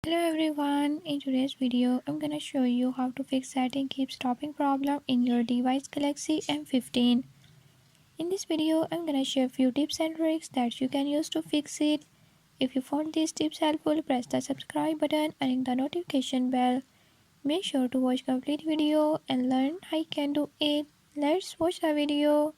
Hello everyone, in today's video I'm gonna show you how to fix setting keep stopping problem in your device Galaxy M15. In this video I'm gonna share few tips and tricks that you can use to fix it. If you found these tips helpful, press the subscribe button and ring the notification bell. Make sure to watch complete video and learn how you can do it. Let's watch the video.